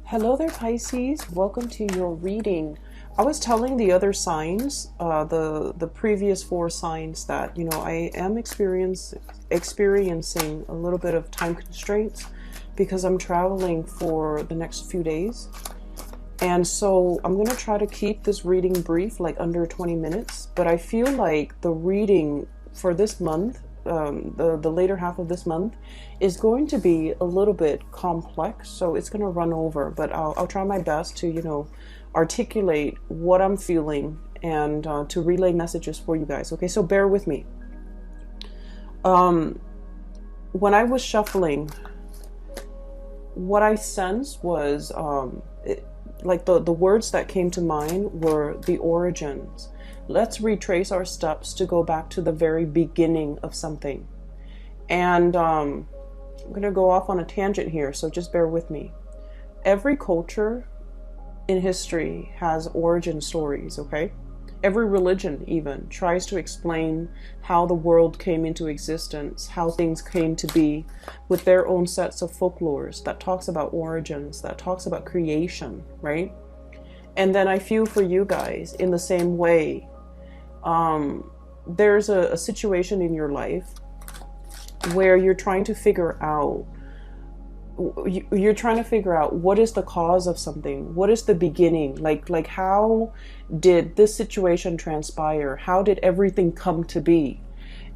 Hello there, Pisces. Welcome to your reading. I was telling the other signs, the previous four signs, that I am experiencing a little bit of time constraints because I'm traveling for the next few days, and so I'm gonna try to keep this reading brief, like under 20 minutes. But I feel like the reading for this month, the later half of this month, is going to be a little bit complex, so it's going to run over, but I'll try my best to articulate what I'm feeling and to relay messages for you guys. Okay, so bear with me. When I was shuffling, what I sensed was like the words that came to mind were the origins. Let's retrace our steps to go back to the very beginning of something. And I'm going to go off on a tangent here, so just bear with me. Every culture in history has origin stories, okay? Every religion even tries to explain how the world came into existence, how things came to be, with their own sets of folklores that talks about origins, that talks about creation, right? And then I feel for you guys in the same way. There's a situation in your life where you're trying to figure out what is the cause of something, what is the beginning, like how did this situation transpire, how did everything come to be.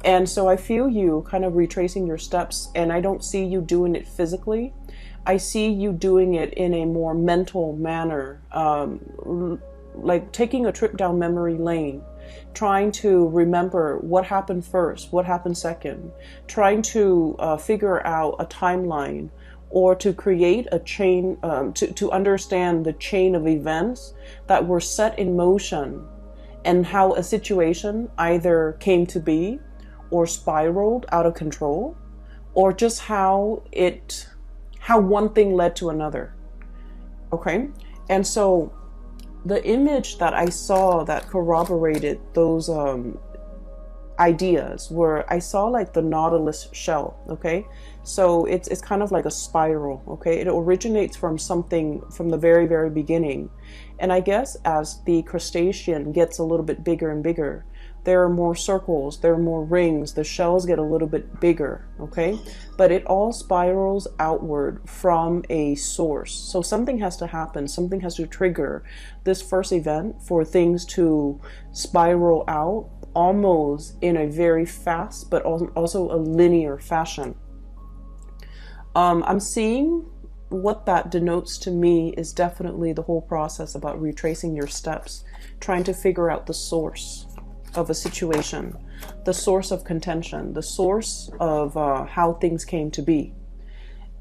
And so I feel you kind of retracing your steps, and I don't see you doing it physically. I see you doing it in a more mental manner, like taking a trip down memory lane, trying to remember what happened first, what happened second, trying to figure out a timeline, or to create a chain, to understand the chain of events that were set in motion, and how a situation either came to be or spiraled out of control, or just how one thing led to another. Okay? And so the image that I saw that corroborated those ideas were, I saw like the Nautilus shell, okay? So it's kind of like a spiral, okay? It originates from something from the very, very beginning. And I guess as the crustacean gets a little bit bigger and bigger, there are more circles, there are more rings, the shells get a little bit bigger, okay? But it all spirals outward from a source. So something has to happen, something has to trigger this first event for things to spiral out almost in a very fast, but also a linear fashion. I'm seeing what that denotes to me is definitely the whole process about retracing your steps, trying to figure out the source of a situation, the source of contention, the source of how things came to be.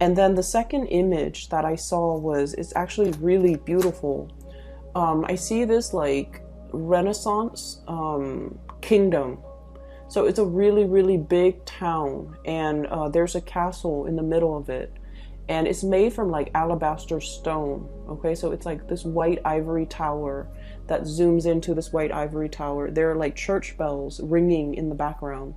And then the second image that I saw it's actually really beautiful. I see this like Renaissance kingdom. So it's a really, really big town, and there's a castle in the middle of it, and it's made from like alabaster stone. Okay, so it's like this white ivory tower that zooms into this white ivory tower. There are like church bells ringing in the background,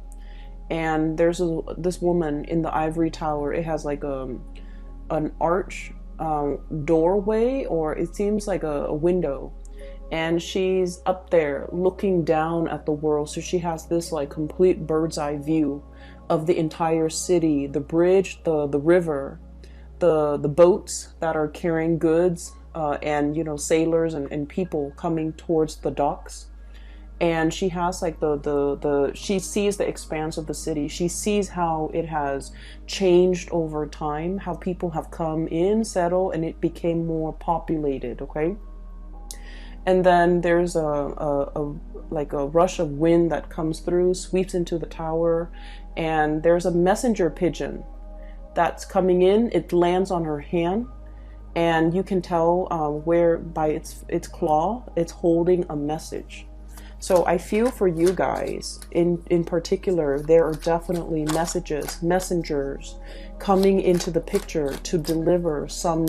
and there's this woman in the ivory tower. It has like an arch doorway, or it seems like a window, and she's up there looking down at the world. So she has this like complete bird's eye view of the entire city, the bridge, the river, the boats that are carrying goods, and sailors and people coming towards the docks. And she has like she sees the expanse of the city. She sees how it has changed over time, how people have come in, settled, and it became more populated, okay? And then there's a rush of wind that comes through, sweeps into the tower, and there's a messenger pigeon that's coming in. It lands on her hand, and you can tell where by its claw, it's holding a message. So I feel for you guys in particular, there are definitely messengers coming into the picture to deliver some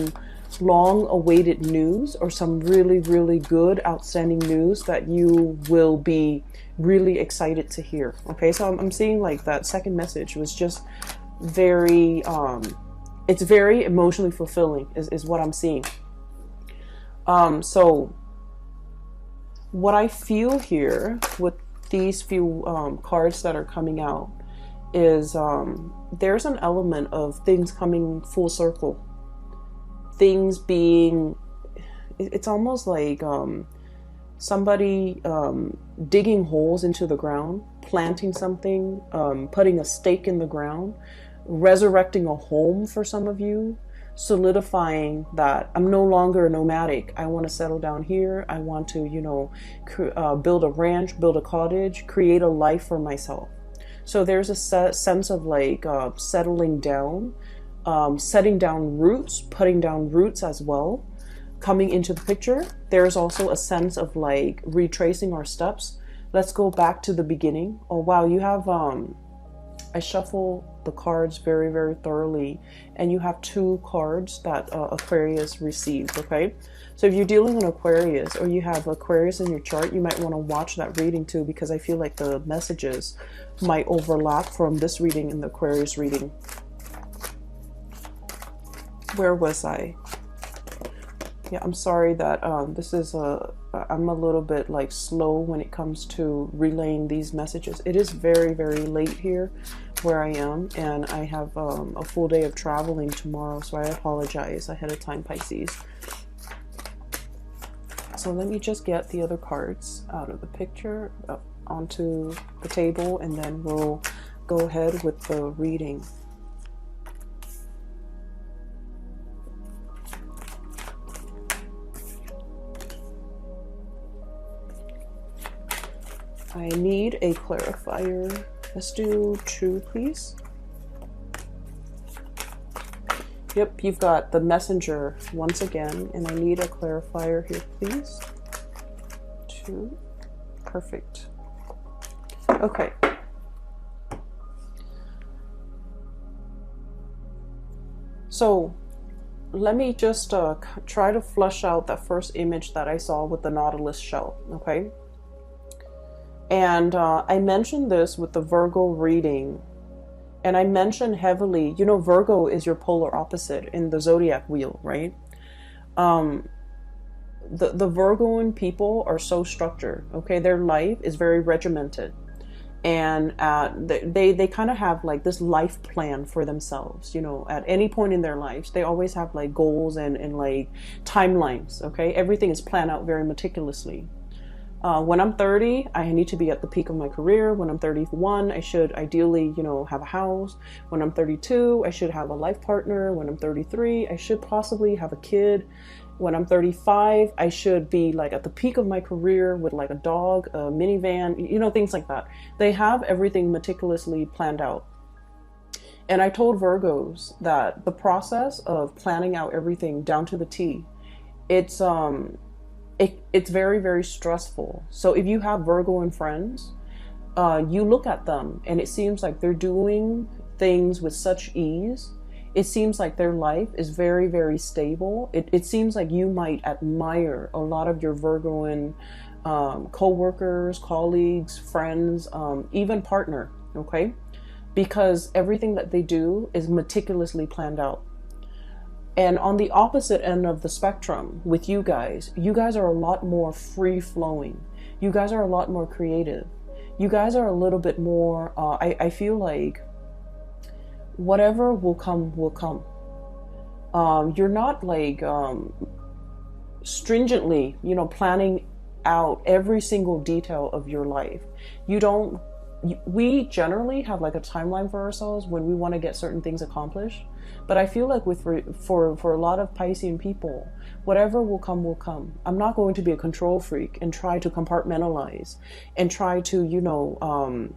long-awaited news, or some really, really good, outstanding news that you will be really excited to hear. Okay, so I'm seeing like that second message was just very, it's very emotionally fulfilling is what I'm seeing. So what I feel here with these few cards that are coming out is there's an element of things coming full circle. Things being, it's almost like somebody digging holes into the ground, planting something, putting a stake in the ground, resurrecting a home for some of you, solidifying that I'm no longer nomadic. I want to settle down here. I want to, you know, build a ranch, build a cottage, create a life for myself. So there's a sense of like settling down, setting down roots, putting down roots as well, coming into the picture. There's also a sense of like retracing our steps. Let's go back to the beginning. Oh wow, you have I shuffle the cards very, very thoroughly, and you have 2 cards that Aquarius received, okay? So if you're dealing with Aquarius, or you have Aquarius in your chart, you might want to watch that reading too, because I feel like the messages might overlap from this reading and the Aquarius reading. Where was I? Yeah, I'm sorry that this is I'm a little bit like slow when it comes to relaying these messages. It is very, very late here where I am, and I have a full day of traveling tomorrow, so I apologize ahead of time, Pisces. So let me just get the other cards out of the picture, onto the table, and then we'll go ahead with the reading. I need a clarifier. Let's do 2, please. Yep, you've got the messenger once again, and I need a clarifier here, please. 2. Perfect. Okay. So let me just try to flush out that first image that I saw with the Nautilus shell, okay? And I mentioned this with the Virgo reading, and I mentioned heavily, you know, Virgo is your polar opposite in the zodiac wheel, right? The Virgoan people are so structured, okay? Their life is very regimented, and they kind of have like this life plan for themselves, you know. At any point in their lives, they always have like goals and like timelines, okay? Everything is planned out very meticulously. When I'm 30, I need to be at the peak of my career. When I'm 31, I should ideally, you know, have a house. When I'm 32, I should have a life partner. When I'm 33, I should possibly have a kid. When I'm 35, I should be like at the peak of my career with like a dog, a minivan, you know, things like that. They have everything meticulously planned out. And I told Virgos that the process of planning out everything down to the T, it's very, very stressful. So if you have Virgoan friends, you look at them and it seems like they're doing things with such ease. It seems like their life is very, very stable. It seems like you might admire a lot of your Virgoan co-workers, colleagues, friends, even partner, okay? Because everything that they do is meticulously planned out. And on the opposite end of the spectrum with you guys are a lot more free-flowing. You guys are a lot more creative. You guys are a little bit more, I feel like whatever will come, will come. You're not like stringently, you know, planning out every single detail of your life. We generally have like a timeline for ourselves when we want to get certain things accomplished. But I feel like for a lot of Piscean people, whatever will come, will come. I'm not going to be a control freak and try to compartmentalize and try to, you know,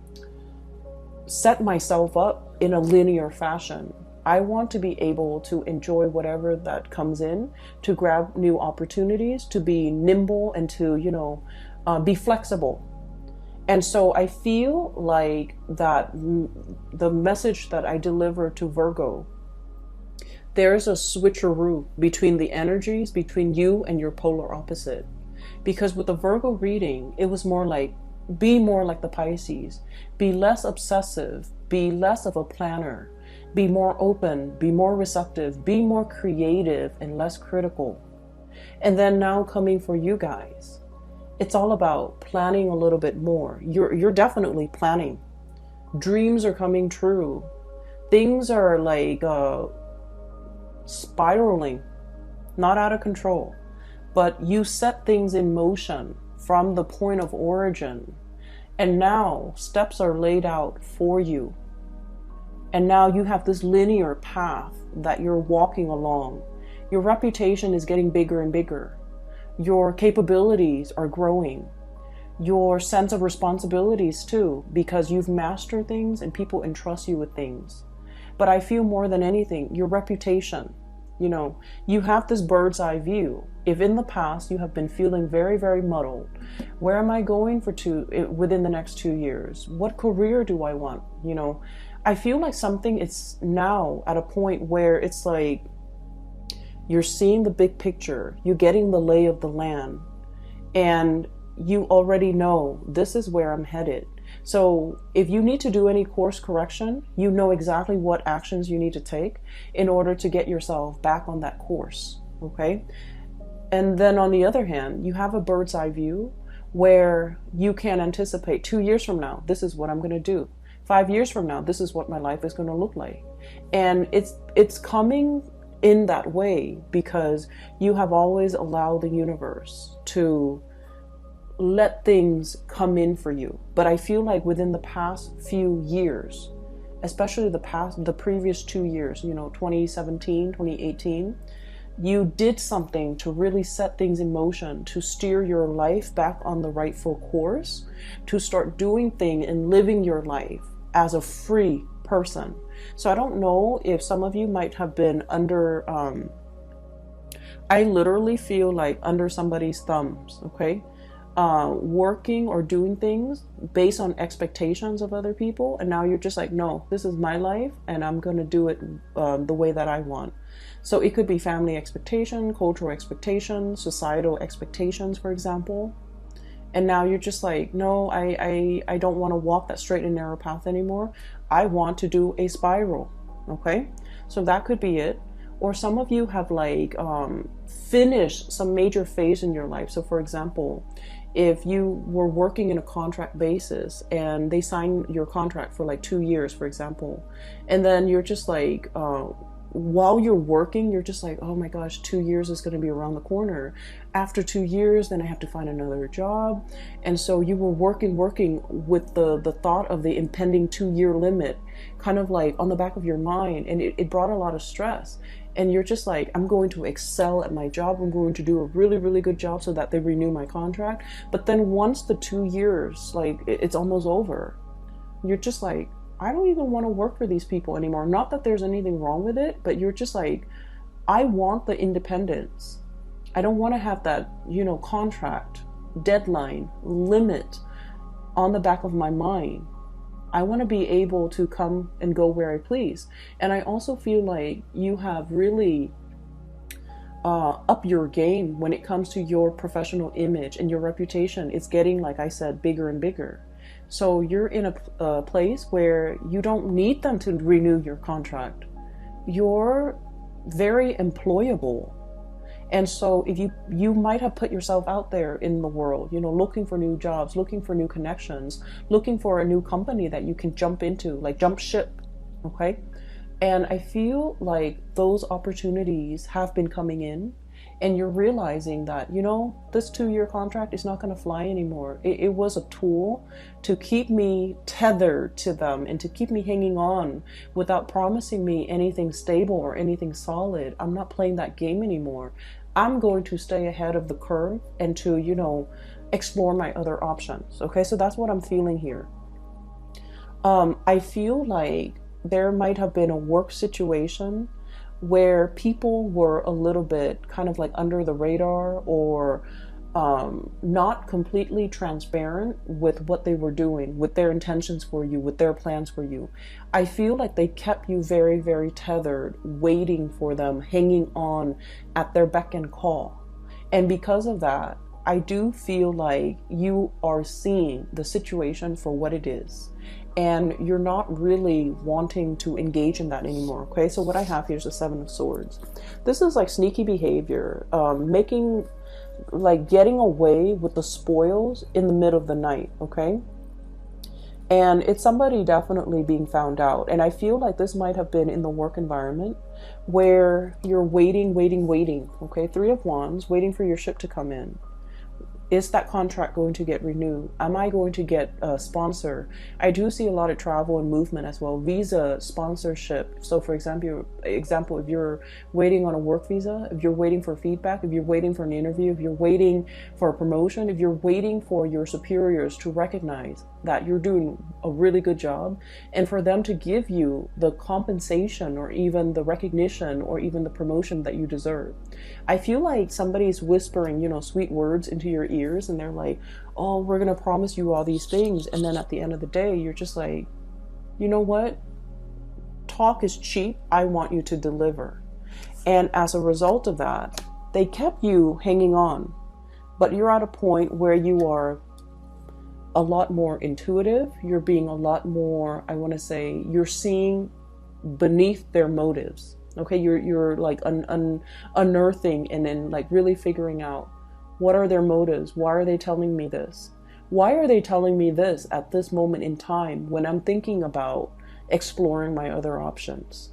set myself up in a linear fashion. I want to be able to enjoy whatever that comes in, to grab new opportunities, to be nimble, and to, you know, be flexible. And so I feel like that the message that I deliver to Virgo, there's a switcheroo between the energies, between you and your polar opposite. Because with the Virgo reading, it was more like, be more like the Pisces. Be less obsessive. Be less of a planner. Be more open. Be more receptive. Be more creative and less critical. And then now coming for you guys, it's all about planning a little bit more. You're definitely planning. Dreams are coming true. Things are like spiraling, not out of control, but you set things in motion from the point of origin. And now steps are laid out for you. And now you have this linear path that you're walking along. Your reputation is getting bigger and bigger. Your capabilities are growing. Your sense of responsibilities too, because you've mastered things and people entrust you with things. But I feel more than anything, your reputation, you have this bird's eye view. If in the past you have been feeling very, very muddled, where am I going within the next 2 years? What career do I want? I feel like something is now at a point where it's like you're seeing the big picture, you're getting the lay of the land, and you already know this is where I'm headed. So if you need to do any course correction, you know exactly what actions you need to take in order to get yourself back on that course, okay? And then on the other hand, you have a bird's eye view where you can anticipate 2 years from now, this is what I'm going to do. 5 years from now, this is what my life is going to look like. And it's coming in that way because you have always allowed the universe to let things come in for you. But I feel like within the past few years, especially the previous 2 years, 2017, 2018, you did something to really set things in motion, to steer your life back on the rightful course, to start doing things and living your life as a free person. So I don't know if some of you might have been under, I literally feel like under somebody's thumbs, okay? Working or doing things based on expectations of other people, and now you're just like, no, this is my life and I'm going to do it the way that I want. So it could be family expectation, cultural expectations, societal expectations, for example. And now you're just like, no, I don't want to walk that straight and narrow path anymore. I want to do a spiral, okay? So that could be it. Or some of you have like finished some major phase in your life. So for example, if you were working in a contract basis and they sign your contract for like 2 years, for example, and then you're just like, while you're working, you're just like, oh my gosh, 2 years is going to be around the corner. After 2 years, then I have to find another job. And so you were working with the thought of the impending 2-year limit kind of like on the back of your mind. And it brought a lot of stress. And you're just like, I'm going to excel at my job. I'm going to do a really, really good job so that they renew my contract. But then once the 2 years, like it's almost over, you're just like, I don't even want to work for these people anymore. Not that there's anything wrong with it, but you're just like, I want the independence. I don't want to have that, contract, deadline, limit on the back of my mind. I want to be able to come and go where I please. And I also feel like you have really up your game when it comes to your professional image, and your reputation is getting, like I said, bigger and bigger. So you're in a place where you don't need them to renew your contract. You're very employable. And so if you might have put yourself out there in the world, looking for new jobs, looking for new connections, looking for a new company that you can jump into, like jump ship, okay? And I feel like those opportunities have been coming in, and you're realizing that, this 2-year contract is not going to fly anymore. It was a tool to keep me tethered to them and to keep me hanging on without promising me anything stable or anything solid. I'm not playing that game anymore. I'm going to stay ahead of the curve and to, explore my other options. Okay, so that's what I'm feeling here. I feel like there might have been a work situation where people were a little bit kind of like under the radar, or not completely transparent with what they were doing, with their intentions for you, with their plans for you. I feel like they kept you very, very tethered, waiting for them, hanging on at their beck and call. And because of that, I do feel like you are seeing the situation for what it is, and you're not really wanting to engage in that anymore. Okay, so what I have here is the Seven of Swords. This is like sneaky behavior, making, like getting away with the spoils in the middle of the night. Okay, and it's somebody definitely being found out. And I feel like this might have been in the work environment where you're waiting. Okay, Three of Wands, waiting for your ship to come in. Is that contract going to get renewed? Am I going to get a sponsor? I do see a lot of travel and movement as well. Visa sponsorship. So for example, if you're waiting on a work visa, if you're waiting for feedback, if you're waiting for an interview, if you're waiting for a promotion, if you're waiting for your superiors to recognize that you're doing a really good job, and for them to give you the compensation or even the recognition or even the promotion that you deserve. I feel like somebody's whispering, you know, sweet words into your ears, and they're like, oh, we're going to promise you all these things. And then at the end of the day, you're just like, you know what? Talk is cheap. I want you to deliver. And as a result of that, they kept you hanging on, but you're at a point where you are a lot more intuitive. You're being a lot more, I want to say, you're seeing beneath their motives. Okay, you're like unearthing and then like really figuring out, what are their motives? Why are they telling me this? Why are they telling me this at this moment in time when I'm thinking about exploring my other options?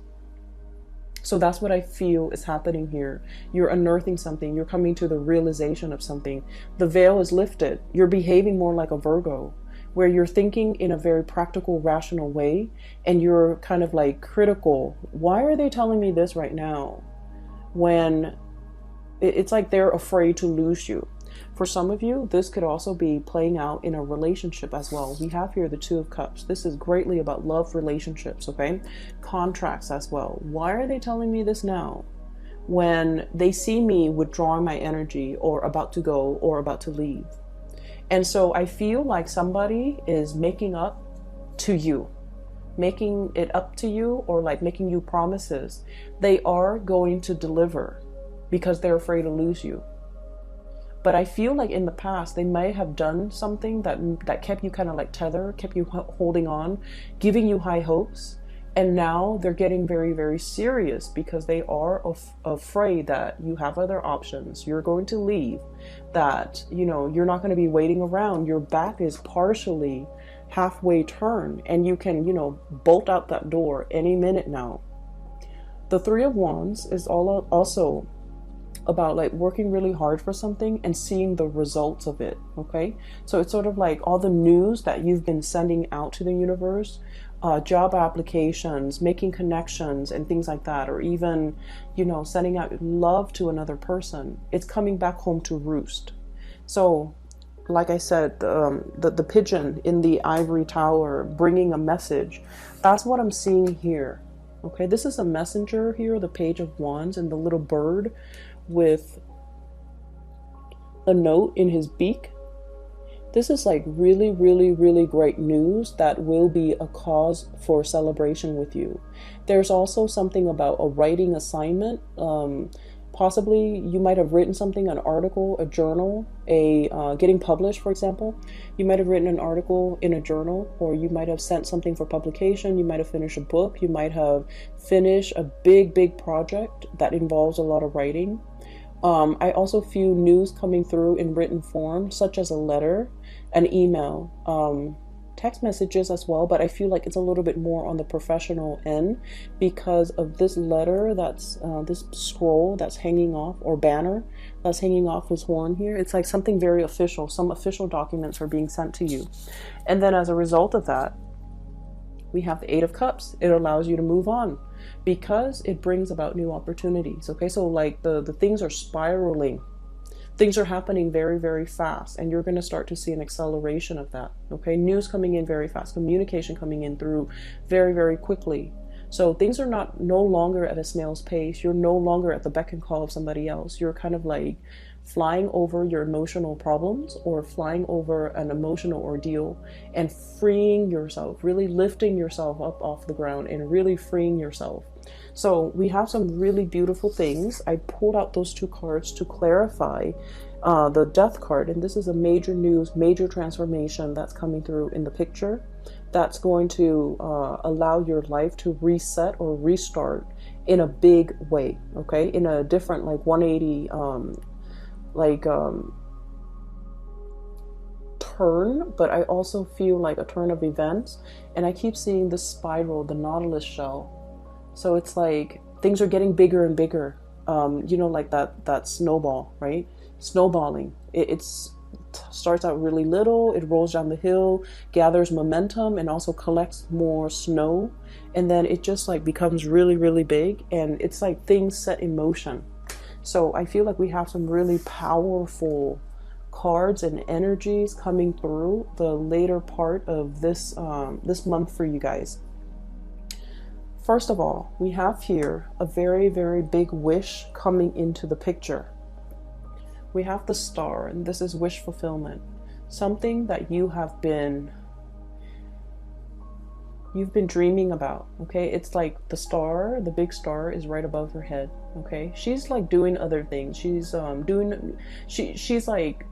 So that's what I feel is happening here. You're unearthing something. You're coming to the realization of something. The veil is lifted. You're behaving more like a Virgo, where you're thinking in a very practical, rational way, and you're kind of like critical. Why are they telling me this right now? When it's like they're afraid to lose you. For some of you, this could also be playing out in a relationship as well. We have here the Two of Cups. This is greatly about love relationships, okay? Contracts as well. Why are they telling me this now? When they see me withdrawing my energy or about to go or about to leave. And so I feel like somebody is making up to you, making it up to you, or like making you promises. They are going to deliver because they're afraid to lose you. But I feel like in the past, they might have done something that kept you kind of like tethered, kept you holding on, giving you high hopes. And now they're getting very, very serious because they are afraid that you have other options. You're going to leave, that, you know, you're not going to be waiting around. Your back is partially halfway turned and you can, you know, bolt out that door any minute now. The Three of Wands is also about like working really hard for something and seeing the results of it. Okay, so it's sort of like all the news that you've been sending out to the universe, job applications, making connections and things like that, or even, you know, sending out love to another person. It's coming back home to roost. So like I said, the pigeon in the ivory tower bringing a message, that's what I'm seeing here. Okay, this is a messenger here, the Page of Wands, and the little bird with a note in his beak. This is like really, really, really great news that will be a cause for celebration with you. There's also something about a writing assignment. Possibly you might have written something, an article, a journal, getting published, for example. You might have written an article in a journal, or you might have sent something for publication. You might have finished a book. You might have finished a big, big project that involves a lot of writing. I also feel news coming through in written form, such as a letter, an email, text messages as well, but I feel like it's a little bit more on the professional end because of this letter that's this scroll that's hanging off, or banner that's hanging off his horn here. It's like something very official. Some official documents are being sent to you. And then as a result of that, we have the Eight of Cups. It allows you to move on because it brings about new opportunities. Okay, so like the things are spiraling. Things are happening very, very fast, and you're going to start to see an acceleration of that. Okay, news coming in very fast, communication coming in through very, very quickly. So things are no longer at a snail's pace. You're no longer at the beck and call of somebody else. You're kind of like flying over your emotional problems or flying over an emotional ordeal and freeing yourself, really lifting yourself up off the ground and really freeing yourself. So we have some really beautiful things. I pulled out those two cards to clarify the Death card, and this is a major news, major transformation that's coming through in the picture that's going to allow your life to reset or restart in a big way, okay, in a different, like 180 turn, but I also feel like a turn of events. And I keep seeing this spiral, the Nautilus shell. So it's like things are getting bigger and bigger, you know, like that snowball, right? Snowballing. It starts out really little, it rolls down the hill, gathers momentum, and also collects more snow, and then it just like becomes really, really big, and it's like things set in motion. So I feel like we have some really powerful cards and energies coming through the later part of this this month for you guys. First of all, we have here a very, very big wish coming into the picture. We have the Star, and this is wish fulfillment. Something that you've been dreaming about, okay? It's like the star, the big star is right above her head, okay? She's like doing other things. She's she's like,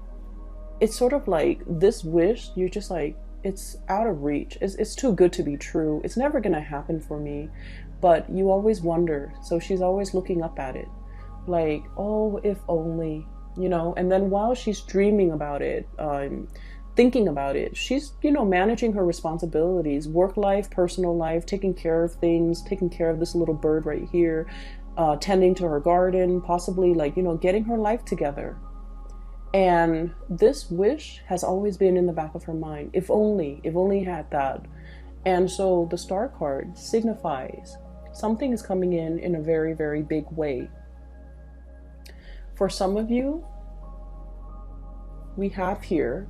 it's sort of like this wish, you're just like, it's out of reach. It's too good to be true. It's never gonna happen for me. But you always wonder. So she's always looking up at it. Like, oh, if only, you know. And then while she's dreaming about it, thinking about it, she's, you know, managing her responsibilities, work life, personal life, taking care of things, taking care of this little bird right here, tending to her garden, possibly like, you know, getting her life together. And this wish has always been in the back of her mind. If only had that. And so the Star card signifies something is coming in a very, very big way. For some of you, we have here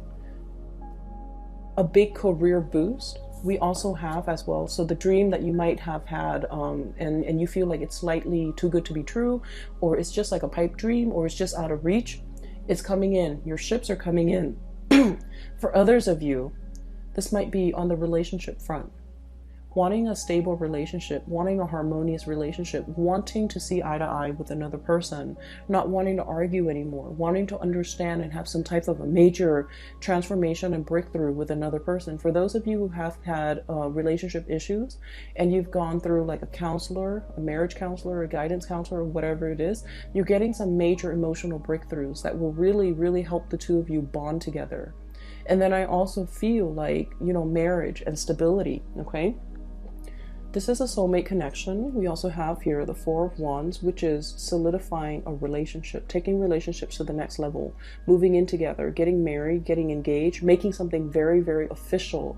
a big career boost. We also have as well, so the dream that you might have had, and you feel like it's slightly too good to be true, or it's just like a pipe dream, or it's just out of reach. It's coming in. Your ships are coming in. For others of you, this might be on the relationship front. Wanting a stable relationship, wanting a harmonious relationship, wanting to see eye to eye with another person, not wanting to argue anymore, wanting to understand and have some type of a major transformation and breakthrough with another person. For those of you who have had relationship issues and you've gone through like a counselor, a marriage counselor, a guidance counselor, whatever it is, you're getting some major emotional breakthroughs that will really, really help the two of you bond together. And then I also feel like, you know, marriage and stability, okay? This is a soulmate connection. We also have here the Four of Wands, which is solidifying a relationship, taking relationships to the next level, moving in together, getting married, getting engaged, making something very, very official.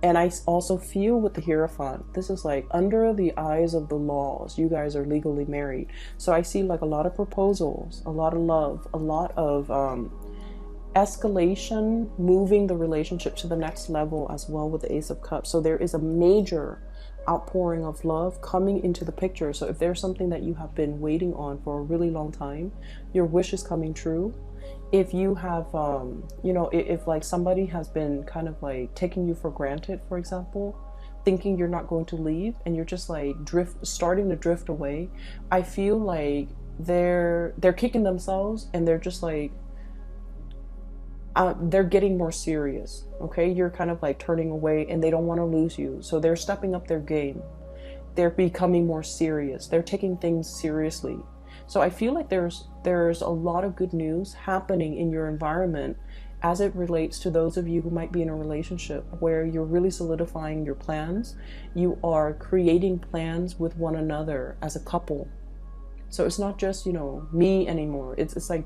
And I also feel with the Hierophant, this is like under the eyes of the laws, you guys are legally married. So I see like a lot of proposals, a lot of love, a lot of escalation, moving the relationship to the next level as well with the Ace of Cups. So there is a major outpouring of love coming into the picture. So if there's something that you have been waiting on for a really long time, your wish is coming true. If you have, you know, if like somebody has been kind of like taking you for granted, for example, thinking you're not going to leave and you're just like starting to drift away, I feel like they're kicking themselves and they're just like, they're getting more serious, okay? You're kind of like turning away and they don't want to lose you. So they're stepping up their game. They're becoming more serious. They're taking things seriously. So I feel like there's a lot of good news happening in your environment as it relates to those of you who might be in a relationship where you're really solidifying your plans. You are creating plans with one another as a couple. So it's not just, you know, me anymore. It's like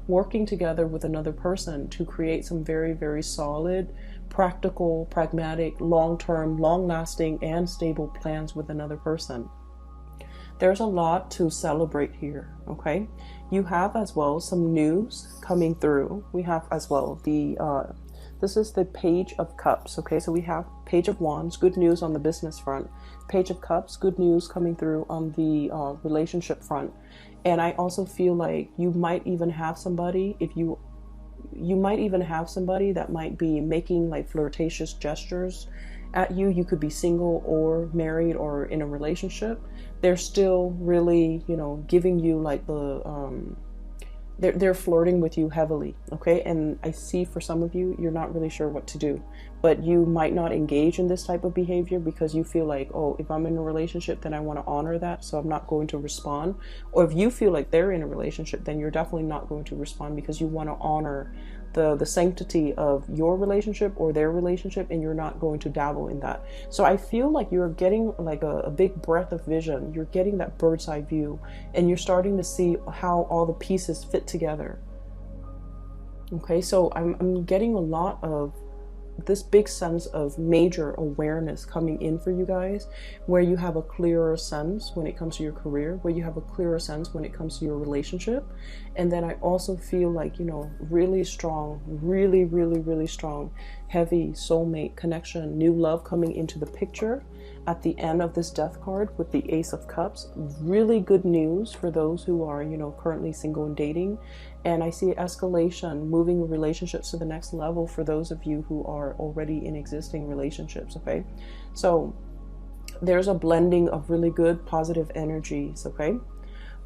working together with another person to create some very, very solid, practical, pragmatic, long-term, long-lasting, and stable plans with another person. There's a lot to celebrate here, okay? You have as well some news coming through. We have as well this is the Page of Cups, okay? So we have Page of Wands, good news on the business front. Page of Cups, good news coming through on the relationship front. And I also feel like you might even have somebody, you might even have somebody that might be making like flirtatious gestures at you. You could be single or married or in a relationship. They're still really, you know, giving you like they're flirting with you heavily, okay? And I see for some of you, you're not really sure what to do, but you might not engage in this type of behavior because you feel like, oh, if I'm in a relationship, then I want to honor that, so I'm not going to respond. Or if you feel like they're in a relationship, then you're definitely not going to respond because you want to honor the sanctity of your relationship or their relationship, and you're not going to dabble in that. So I feel like you're getting like a big breadth of vision. You're getting that bird's eye view, and you're starting to see how all the pieces fit together. Okay, so I'm getting a lot of this big sense of major awareness coming in for you guys, where you have a clearer sense when it comes to your career, where you have a clearer sense when it comes to your relationship. And then I also feel like, you know, really strong, really strong, heavy soulmate connection, new love coming into the picture at the end of this death card with the Ace of Cups. Really good news for those who are, you know, currently single and dating. And I see escalation, moving relationships to the next level for those of you who are already in existing relationships, okay? So there's a blending of really good positive energies, okay?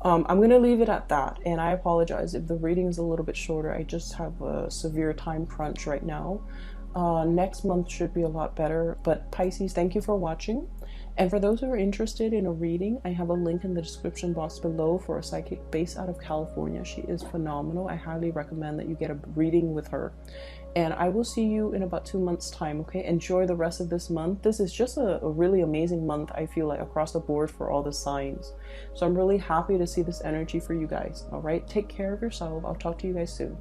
I'm going to leave it at that, and I apologize if the reading is a little bit shorter. I just have a severe time crunch right now. Next month should be a lot better, but Pisces, thank you for watching. And for those who are interested in a reading, I have a link in the description box below for a psychic based out of California. She is phenomenal. I highly recommend that you get a reading with her. And I will see you in about 2 months' time, okay? Enjoy the rest of this month. This is just a really amazing month, I feel like, across the board for all the signs. So I'm really happy to see this energy for you guys, all right? Take care of yourself. I'll talk to you guys soon.